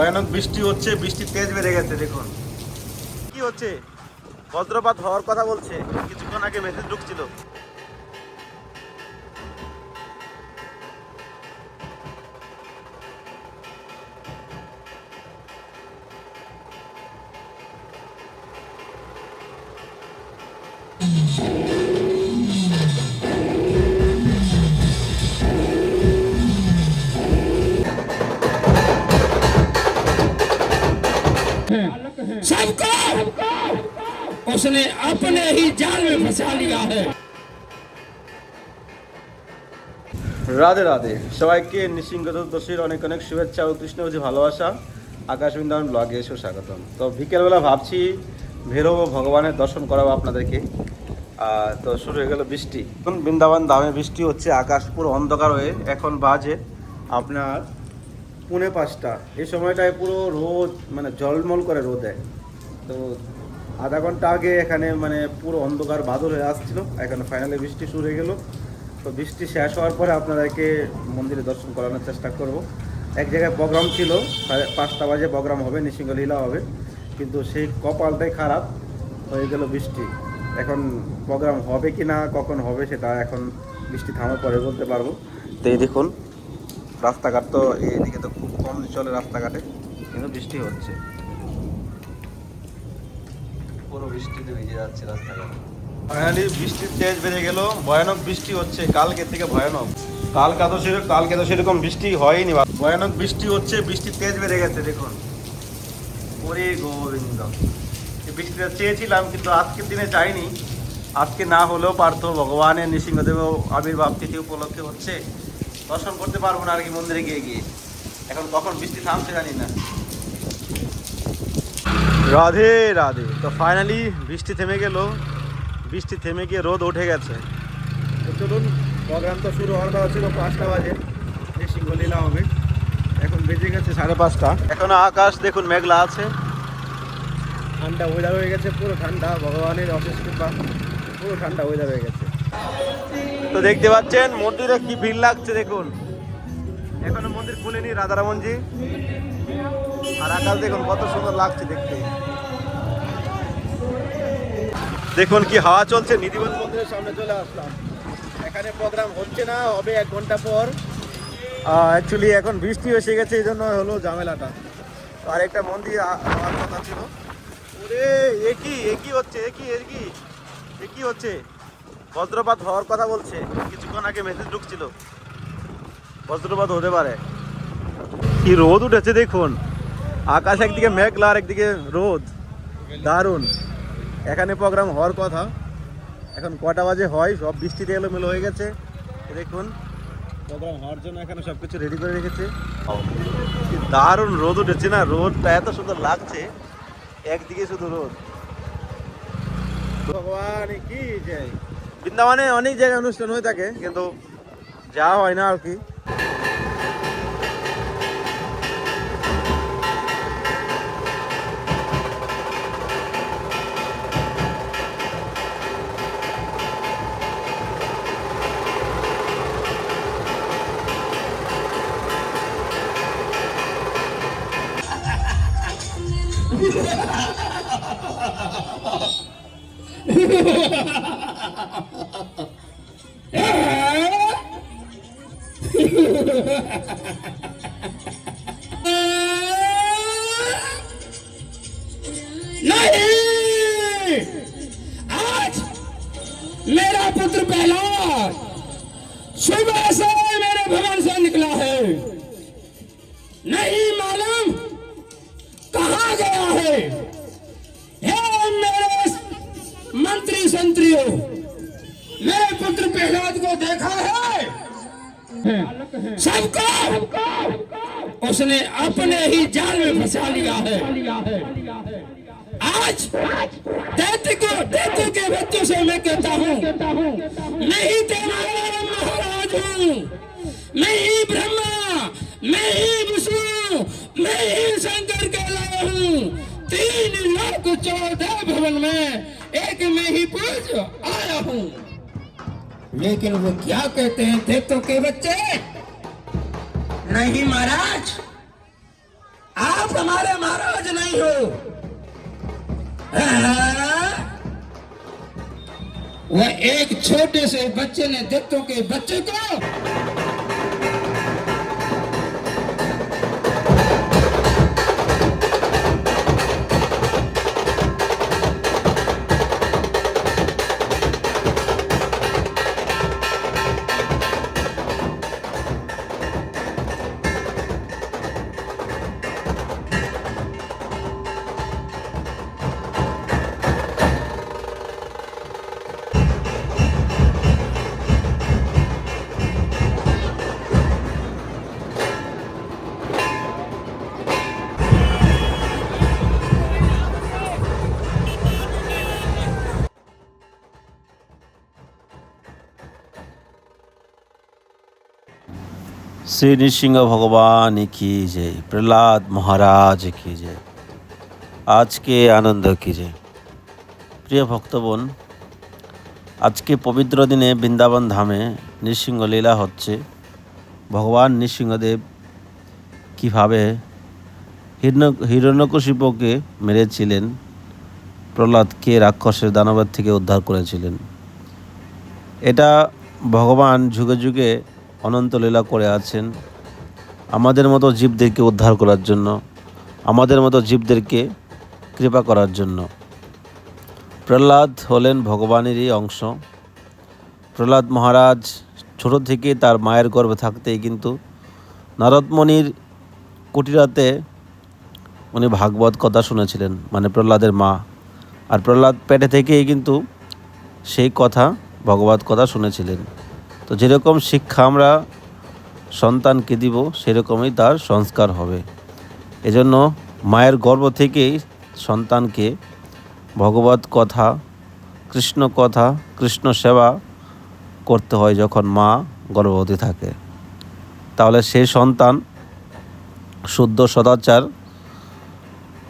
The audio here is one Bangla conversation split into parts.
ভয়ানক বৃষ্টি হচ্ছে, বৃষ্টি তেজ বেড়ে গেছে। দেখুন কি হচ্ছে, বজ্রপাত হওয়ার কথা বলছে, কিছুক্ষণ আগে মেসেজ ঢুকছিল। सबको उसने अपने ही जाल में फंसा लिया है। রাধে রাধে, সবাইকে নৃসিংহ চতুর্দশীর অনেক অনেক শুভেচ্ছা ও কৃষ্ণজি ভালোবাসা। আকাশ বৃন্দাবন ব্লগে এসেও স্বাগতম। তো বিকেলবেলা ভাবছি বেরোবো, ভগবানের দর্শন করাবো আপনাদেরকে। তো শুরু হয়ে গেল বৃষ্টি। এখন বৃন্দাবন ধামে বৃষ্টি হচ্ছে, আকাশ পুরো অন্ধকার হয়ে। এখন বাজে আপনার 4:45। এই সময়টায় পুরো রোদ, মানে জলমল করে রোদে। তো আধা ঘন্টা আগে এখানে মানে পুরো অন্ধকার বাদল হয়ে আসছিল, এখন ফাইনালি বৃষ্টি শুরু হয়ে গেল। তো বৃষ্টি শেষ হওয়ার পরে আপনাদেরকে মন্দিরে দর্শন করানোর চেষ্টা করব। এক জায়গায় প্রোগ্রাম ছিল, 5টা বাজে প্রোগ্রাম হবে, নৃসিংহলীলা হবে, কিন্তু সেই কপালটাই খারাপ হয়ে গেল বৃষ্টি। এখন প্রোগ্রাম হবে কি না, কখন হবে সেটা এখন বৃষ্টি থামার পরে বলতে পারবো। তো এই দেখুন রাস্তাঘাট, তো এইদিকে তো খুব কম চলে রাস্তাঘাটে, কিন্তু বৃষ্টি হচ্ছে, পুরো বৃষ্টিতে ভিজে যাচ্ছে রাস্তাঘাটে। ফাইনালি বৃষ্টির তেজ বেড়ে গেল, ভয়ানক বৃষ্টি হচ্ছে, কালকে থেকে ভয়ানক। কালকে তো সেরকম বৃষ্টি হয়নি, ভয়ানক বৃষ্টি হচ্ছে, বৃষ্টির তেজ বেড়ে গেছে। দেখুন ওরে গোবিন্দ, এই বৃষ্টিটা চেয়েছিলাম কিন্তু আজকের দিনে চাইনি। আজকে না হলেও পারতো, ভগবানের নৃসিংহদেব আবির্ভাব তিথি উপলক্ষে হচ্ছে, দর্শন করতে পারবো না আর কি মন্দিরে গিয়ে। এখন কখন বৃষ্টি থামছে জানি না। রাধে রাধে। তো ফাইনালি বৃষ্টি থেমে গেল, বৃষ্টি থেমে গিয়ে রোদ উঠে গেছে। তো চলুন, প্রোগ্রাম তো শুরু হওয়ার কথা ছিল 5টা বাজে, নৃসিংহলীলা হবে, এখন বেজে গেছে 5:30। এখন আকাশ দেখুন মেঘলা আছে, ঠান্ডা ওয়েদার হয়ে গেছে, পুরো ঠান্ডা, ভগবানের অশেষ কৃপা, পুরো ঠান্ডা ওয়েদার হয়ে গেছে। তো দেখতে পাচ্ছেন মন্দিরে কি ভিড় লাগছে দেখুন, এখনো মন্দির খুলেনি রাধারমনজি। আর আকাশ দেখুন কত সুন্দর লাগছে দেখতে। দেখুন কি হাওয়া চলছে। নিধিবন মন্দিরের সামনে চলে আসলাম, এখানে প্রোগ্রাম হচ্ছে না, হবে 1 ঘন্টা পর। অ্যাকচুয়ালি এখন বৃষ্টি এসে গেছে, এই জন্য হলো ঝামেলাটা। তো আরেকটা মন্দির হওয়ার কথা ছিল। ওরে একই হচ্ছে, একই হচ্ছে, বজ্রপাত হওয়ার কথা বলছে, কিছুক্ষণ আগে মেসেজ ঢুকছিল, বজ্রপাত হতে পারে। কি রোদ উঠেছে দেখুন, আকাশ একদিকে মেঘলা আর একদিকে রোদ, দারুণ। এখানে প্রোগ্রাম হওয়ার কথা, এখন কটা বাজে হয়, সব বৃষ্টিতে এলোমেলো হয়ে গেছে। দেখুন প্রোগ্রাম হওয়ার জন্য এখানে সব কিছু রেডি করে রেখেছে। দারুণ রোদ উঠেছে না, রোদটা এত সুন্দর লাগছে, একদিকে শুধু রোদ। ভগবান কি যায়, বৃন্দাবনে অনেক জায়গায় অনুষ্ঠান হয়ে থাকে, কিন্তু যাওয়া হয় না আর কি। नहीं, आज मेरा पुत्र प्रहलाद सुबह से मेरे भवन से निकला है, नहीं मालूम कहाँ गया है। हे मेरे मंत्री संतरियों, मेरे पुत्र प्रहलाद को देखा है? सबको उसने अपने ही जाल में फंसा लिया है। आज दैत्य के बच्चों से मैं कहता हूँ, मैं ही तेरा महाराज हूँ, मैं ही ब्रह्मा, मैं ही विष्णु, मैं ही शंकर कहलाया हूँ। 3 लोक 14 भवन में एक में ही पूज आया हूँ। लेकिन वो क्या कहते हैं दैत्यों के बच्चे? नहीं महाराज, आप हमारे महाराज नहीं हो। वह एक छोटे से बच्चे ने दैत्यों के बच्चे को শ্রী নৃসিংহ ভগবান কি জয়, প্রহ্লাদ মহারাজ কি জয়, আজকে আনন্দ কি জয়। প্রিয় ভক্তগণ, আজকে পবিত্র দিনে বৃন্দাবন ধামে নৃসিংহ লীলা হচ্ছে। ভগবান নৃসিংহদেব কীভাবে হিরণ্যকশিপুকে মেরেছিলেন, প্রহ্লাদকে রাক্ষসের দানবের থেকে উদ্ধার করেছিলেন। এটা ভগবান যুগে যুগে অনন্ত লীলা করে আছেন আমাদের মতো জীবদেরকে উদ্ধার করার জন্য, আমাদের মতো জীবদেরকে কৃপা করার জন্য। প্রহ্লাদ হলেন ভগবানেরই অংশ। প্রহ্লাদ মহারাজ ছোট থেকে তার মায়ের গর্ভে থাকতেই কিন্তু নারদমণির কুটিরাতে উনি ভাগবত কথা শুনেছিলেন, মানে প্রহ্লাদের মা। আর প্রহ্লাদ পেটে থেকেই কিন্তু সেই কথা ভগবত কথা শুনেছিলেন। তো যেরকম শিক্ষা আমরা সন্তানকে দিব, সেরকমই তার সংস্কার হবে। এজন্য মায়ের গর্ভ থেকেই সন্তানকে ভগবত কথা, কৃষ্ণ সেবা করতে হয় যখন মা গর্ভবতী থাকে। তাহলে সেই সন্তান শুদ্ধ সদাচার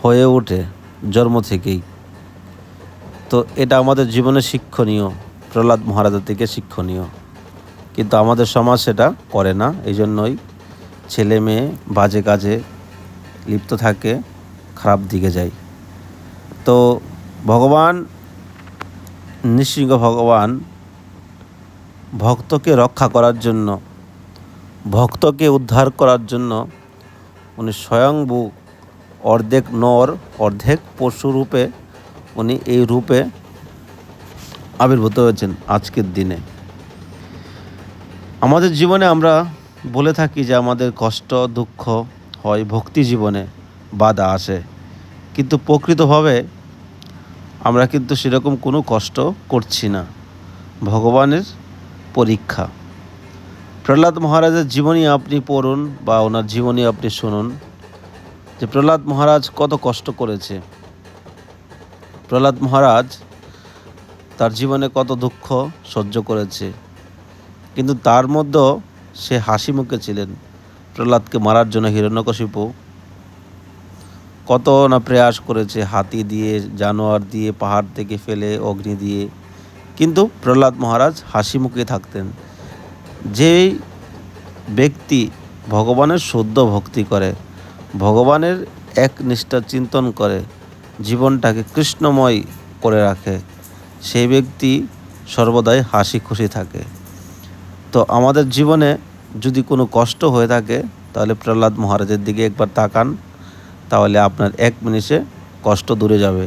হয়ে ওঠে জন্ম থেকেই। তো এটা আমাদের জীবনে শিক্ষণীয়, প্রহ্লাদ মহারাজের থেকে শিক্ষণীয়। কিন্তু আমাদের সমাজ সেটা করে না, এই জন্যই ছেলে মেয়ে বাজে কাজে লিপ্ত থাকে, খারাপ দিকে যায়। তো ভগবান নৃসিংহ ভগবান ভক্তকে রক্ষা করার জন্য, ভক্তকে উদ্ধার করার জন্য উনি স্বয়ংভূ অর্ধেক নর অর্ধেক পশু রূপে উনি এই রূপে আবির্ভূত হয়েছেন আজকের দিনে। আমাদের জীবনে আমরা বলে থাকি যে আমাদের কষ্ট দুঃখ হয়, ভক্তি জীবনে বাধা আসে, কিন্তু প্রকৃতভাবে আমরা কিন্তু সেরকম কোনো কষ্ট করছি না। ভগবানের পরীক্ষা। প্রহ্লাদ মহারাজের জীবনী আপনি পড়ুন বা ওনার জীবনী আপনি শুনুন, যে প্রহ্লাদ মহারাজ কত কষ্ট করেছে। প্রহ্লাদ মহারাজ তার জীবনে কত দুঃখ সহ্য করেছে, কিন্তু তার মধ্যেও সে হাসি মুখে ছিলেন। প্রহ্লাদকে মারার জন্য হিরণ্যকশিপু কত না প্রয়াস করেছে, হাতি দিয়ে, জানোয়ার দিয়ে, পাহাড় থেকে ফেলে, অগ্নি দিয়ে, কিন্তু প্রহ্লাদ মহারাজ হাসি মুখে থাকতেন। যেই ব্যক্তি ভগবানের শুদ্ধ ভক্তি করে, ভগবানের একনিষ্ঠা চিন্তন করে, জীবনটাকে কৃষ্ণময় করে রাখে, সেই ব্যক্তি সর্বদাই হাসি খুশি থাকে। তো আমাদের জীবনে যদি কোনো কষ্ট হয়ে থাকে, তাহলে প্রহ্লাদ মহারাজের দিকে একবার তাকান, তাহলে আপনার এক মিনিটে কষ্ট দূরে যাবে।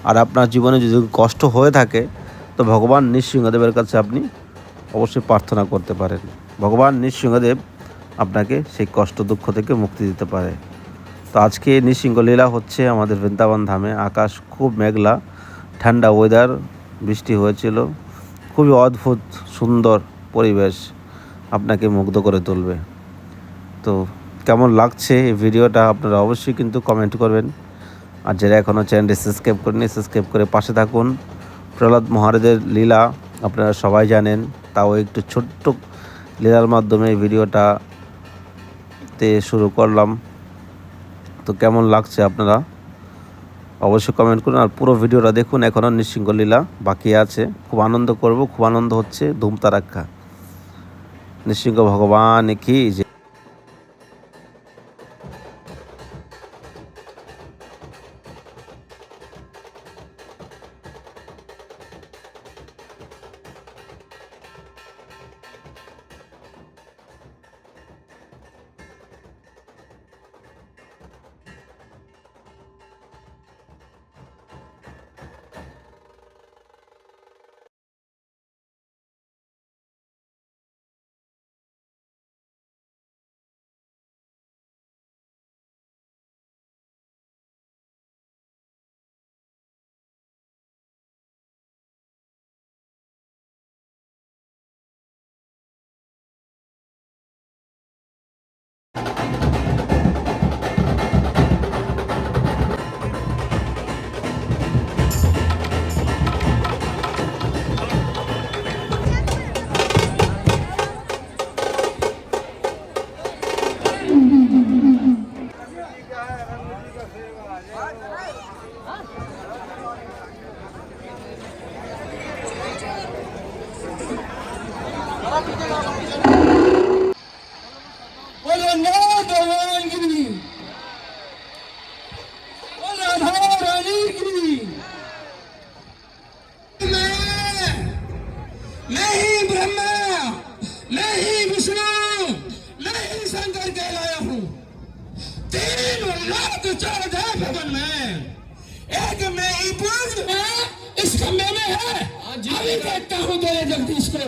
আর আপনার জীবনে যদি কষ্ট হয়ে থাকে, তো ভগবান নৃসিংহদেবের কাছে আপনি অবশ্যই প্রার্থনা করতে পারেন। ভগবান নৃসিংহদেব আপনাকে সেই কষ্ট দুঃখ থেকে মুক্তি দিতে পারে। তো আজকে নৃসিংহ লীলা হচ্ছে আমাদের বৃন্দাবন ধামে। আকাশ খুব মেঘলা, ঠান্ডা ওয়েদার, বৃষ্টি হয়েছিল, খুবই অদ্ভুত সুন্দর পরিবেশ, আপনাকে মুগ্ধ করে তুলবে। তো কেমন লাগছে এই ভিডিওটা আপনারা অবশ্যই কিন্তু কমেন্ট করবেন। আর যারা এখনও চ্যানেলটি সাবস্ক্রাইব করেনি, সাবস্ক্রাইব করে পাশে থাকুন। প্রহ্লাদ মহারাজের লীলা আপনারা সবাই জানেন, তাও একটু ছোট্ট লীলার মাধ্যমে এই ভিডিওটাতে শুরু করলাম। তো কেমন লাগছে আপনারা অবশ্যই কমেন্ট করুন, আর পুরো ভিডিওটা দেখুন। এখনও নৃসিংহ লীলা বাকি আছে, খুব আনন্দ করব, খুব আনন্দ হচ্ছে, ধুমতারাক্কা। নৃসিংহ ভগবান কি যে मैं ही ब्रह्मा, मैं ही विष्णु, मैं ही शंकर कहलाया हूँ। 3,14,000 भवन में एक मैं ही पुरुष इस खंबे में है। अभी देखता हूँ तेरे जगदीश को।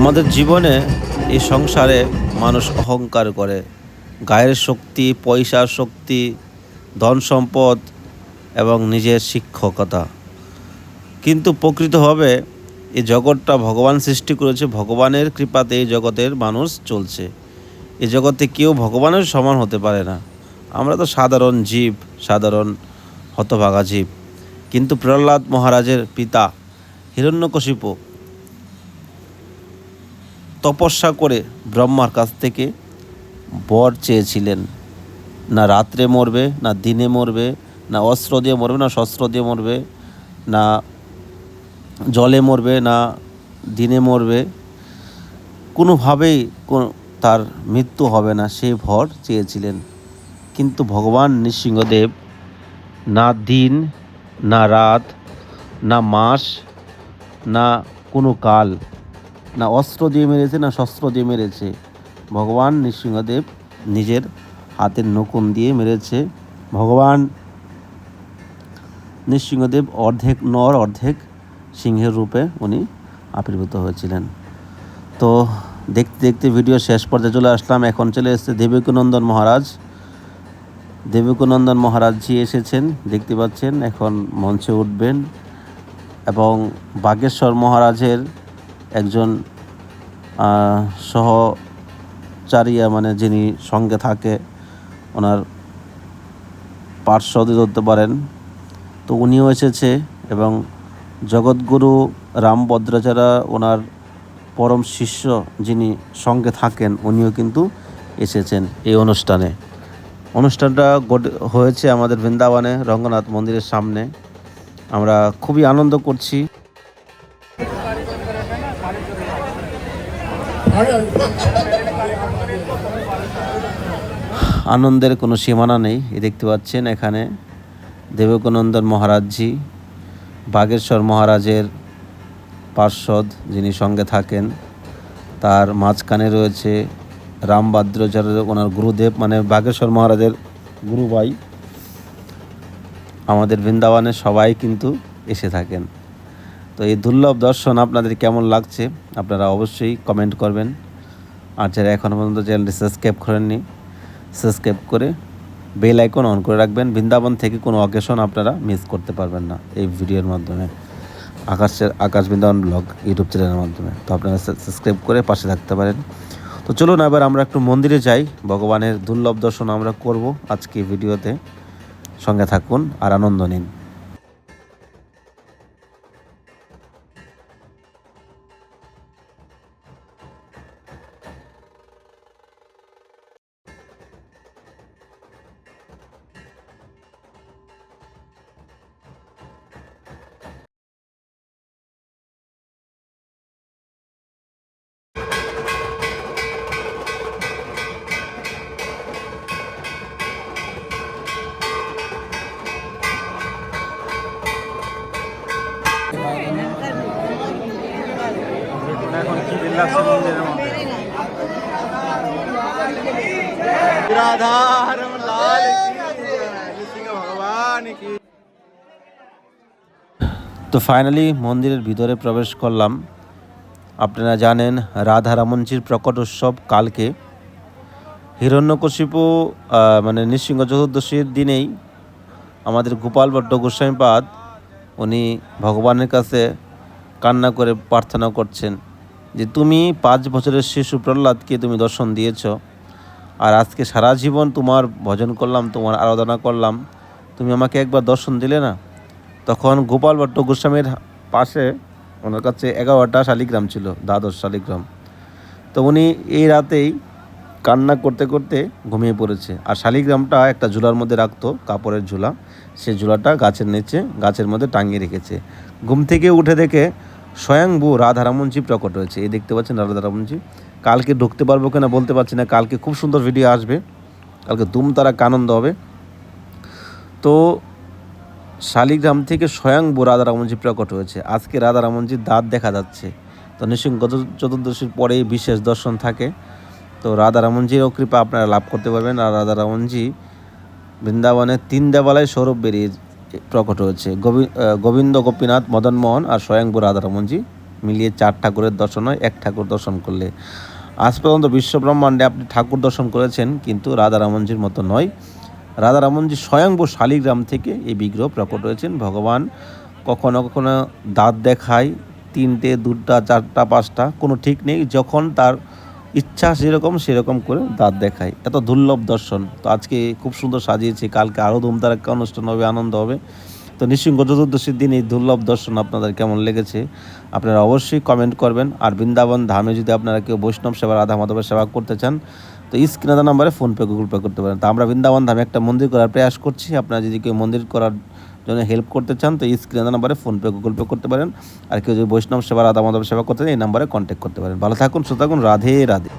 আমাদের জীবনে এই সংসারে মানুষ অহংকার করে, গায়ের শক্তি, পয়সার শক্তি, ধন সম্পদ এবং নিজের শিক্ষকতা। কিন্তু প্রকৃতভাবে এই জগৎটা ভগবান সৃষ্টি করেছে, ভগবানের কৃপাতে এই জগতের মানুষ চলছে। এই জগতে কেউ ভগবানের সমান হতে পারে না। আমরা তো সাধারণ জীব, সাধারণ হতভাগা জীব। কিন্তু প্রহ্লাদ মহারাজের পিতা হিরণ্যকশিপু তপস্যা করে ব্রহ্মার কাছ থেকে বর চেয়েছিলেন, না রাত্রে মরবে, না দিনে মরবে, না অস্ত্র দিয়ে মরবে, না শস্ত্র দিয়ে মরবে, না জলে মরবে, না দিনে মরবে, কোনোভাবেই তার মৃত্যু হবে না, সেই বর চেয়েছিলেন। কিন্তু ভগবান নৃসিংহদেব না দিন, না রাত, না মাস, না কোনো কাল, না অস্ত্র দিয়ে মেরেছে, না শস্ত্র দিয়ে মেরেছে। ভগবান নৃসিংহদেব নিজের হাতের নকুন দিয়ে মেরেছে। ভগবান নৃসিংহদেব অর্ধেক নর অর্ধেক সিংহের রূপে উনি আবির্ভূত হয়েছিলেন। তো দেখতে দেখতে ভিডিও শেষ পর্যায়ে চলে আসলাম। এখন চলে এসেছে দেবকীনন্দন মহারাজ। দেবকীনন্দন মহারাজজি এসেছেন, দেখতে পাচ্ছেন। এখন মঞ্চে উঠবেন এবং বাগেশ্বর মহারাজের একজন সহচারিয়া, মানে যিনি সঙ্গে থাকে, ওনার পার্শ্বদে ধরতে পারেন, তো উনিও এসেছে। এবং জগৎগুরু রামভদ্রাচার্য, ওনার পরম শিষ্য যিনি সঙ্গে থাকেন, উনিও কিন্তু এসেছেন এই অনুষ্ঠানে। অনুষ্ঠানটা হয়েছে আমাদের বৃন্দাবনে রঙ্গনাথ মন্দিরের সামনে। আমরা খুবই আনন্দ করছি। আনন্দের কোনো সীমানা নেই। দেখতে পাচ্ছেন এখানে দেবকনন্দন মহারাজজি, বাগেশ্বর মহারাজের পার্ষদ যিনি সঙ্গে থাকেন, তার মাঝখানে রয়েছে রামভদ্রাচার্য, ওনার গুরুদেব, মানে বাগেশ্বর মহারাজের গুরুভাই। আমাদের বৃন্দাবনে সবাই কিন্তু এসে থাকেন। তো এই দুর্লভ দর্শন আপনাদের কেমন লাগছে আপনারা অবশ্যই কমেন্ট করবেন। আর যারা এখনও পর্যন্ত চ্যানেলটি সাবস্ক্রাইব করেননি, সাবস্ক্রাইব করে বেল আইকন অন করে রাখবেন। বৃন্দাবন থেকে কোনো অকেশন আপনারা মিস করতে পারবেন না এই ভিডিওর মাধ্যমে, আকাশ বৃন্দাবন ব্লগ ইউটিউব চ্যানেলের মাধ্যমে। তো আপনারা সাবস্ক্রাইব করে পাশে থাকতে পারেন। তো চলুন এবার আমরা একটু মন্দিরে যাই, ভগবানের দুর্লভ দর্শন আমরা করব আজকে ভিডিওতে। সঙ্গে থাকুন আর আনন্দ নিন। এখন কি দিন লাগছে মন্দিরের মধ্যে। রাধারম লাল কি, নৃসিংহ ভগবান কি। তো ফাইনালি মন্দিরের ভিতরে প্রবেশ করলাম। আপনারা জানেন রাধারমনজির প্রকট উৎসব কালকে। হিরণ্যকশিপু মানে নৃসিংহ চতুর্দশীর দিনেই আমাদের গোপাল ভট্ট গোস্বামীপাদ উনি ভগবানের কাছে কান্না করে প্রার্থনা করছেন যে তুমি 5 বছরের শিশু প্রহ্লাদকে তুমি দর্শন দিয়েছ, আর আজকে সারা জীবন তোমার ভজন করলাম, তোমার আরাধনা করলাম, তুমি আমাকে একবার দর্শন দিলে না। তখন গোপাল ভট্ট গোস্বামীর পাশে ওনার কাছে 11টা শালিগ্রাম ছিল, দ্বাদশ শালিগ্রাম। তো উনি এই রাতেই কান্না করতে করতে ঘুমিয়ে পড়েছে। আর শালিগ্রামটা একটা ঝুলার মধ্যে রাখতো, কাপড়ের ঝুলা, সেই ঝুলাটা গাছের নিচে গাছের মধ্যে টাঙিয়ে রেখেছে। ঘুম থেকে উঠে দেখে স্বয়ংভূ রাধারমনজি প্রকট হয়েছে। এই দেখতে পাচ্ছেন রাধারমনজি। কালকে ঢুকতে পারবো কিনা বলতে পারছি না, কালকে খুব সুন্দর ভিডিও আসবে, কালকে তারাক আনন্দ হবে। তো শালিগ্রাম থেকে স্বয়ংভূ রাধারমনজি প্রকট হয়েছে। আজকে রাধারমনজির দাঁত দেখা যাচ্ছে। তো নৃসিংহ চতুর্দশীর পরেই বিশেষ দর্শন থাকে। তো রাধারমনজিরও কৃপা আপনারা লাভ করতে পারবেন। আর রাধারমনজি বৃন্দাবনে 3 দেবালয় স্বরূপ বেরিয়ে প্রকট হয়েছে। গোবিন্দ, গোপীনাথ, মদনমোহন আর স্বয়ংভূ রাধারমনজি মিলিয়ে 4 ঠাকুরের দর্শন হয় এক ঠাকুর দর্শন করলে। আজ পর্যন্ত বিশ্ব ব্রহ্মাণ্ডে আপনি ঠাকুর দর্শন করেছেন, কিন্তু রাধারমনজির মতো নয়। রাধারমনজি স্বয়ংভূ শালিগ্রাম থেকে এই বিগ্রহ প্রকট হয়েছেন। ভগবান কখনো কখনো দাঁত দেখায়, 3টে, 2টা, 4টা, 5টা, কোনো ঠিক নেই। যখন তার ইচ্ছা সেরকম করে দাঁত দেখায়। এত দুর্লভ দর্শন। তো আজকে খুব সুন্দর সাজিয়েছি, কালকে আরও ধুমধারাক্কা অনুষ্ঠান হবে, আনন্দ হবে। তো নৃসিংহ চতুর্দশীর দিন এই দুর্লভ দর্শন আপনাদের কেমন লেগেছে আপনারা অবশ্যই কমেন্ট করবেন। আর বৃন্দাবন ধামে যদি আপনারা কেউ বৈষ্ণব সেবা, রাধা মাধবের সেবা করতে চান তো স্ক্রিনে নাম্বারে ফোনপে, গুগল পে করতে পারেন। তো আমরা বৃন্দাবন ধামে একটা মন্দির করার প্রয়াস করছি। আপনারা যদি কেউ মন্দির করার জন্য হেল্প করতে চান তো স্ক্রিনে নাম্বারে ফোনপে, গুগল পে করতে পারেন। আর কেউ যদি বৈষ্ণব সেবা, রাধা মাধব সেবা করতে চান এই নাম্বারে কন্ট্যাক্ট করতে পারেন। ভালো থাকুন, সুস্থ থাকুন। রাধে রাধে।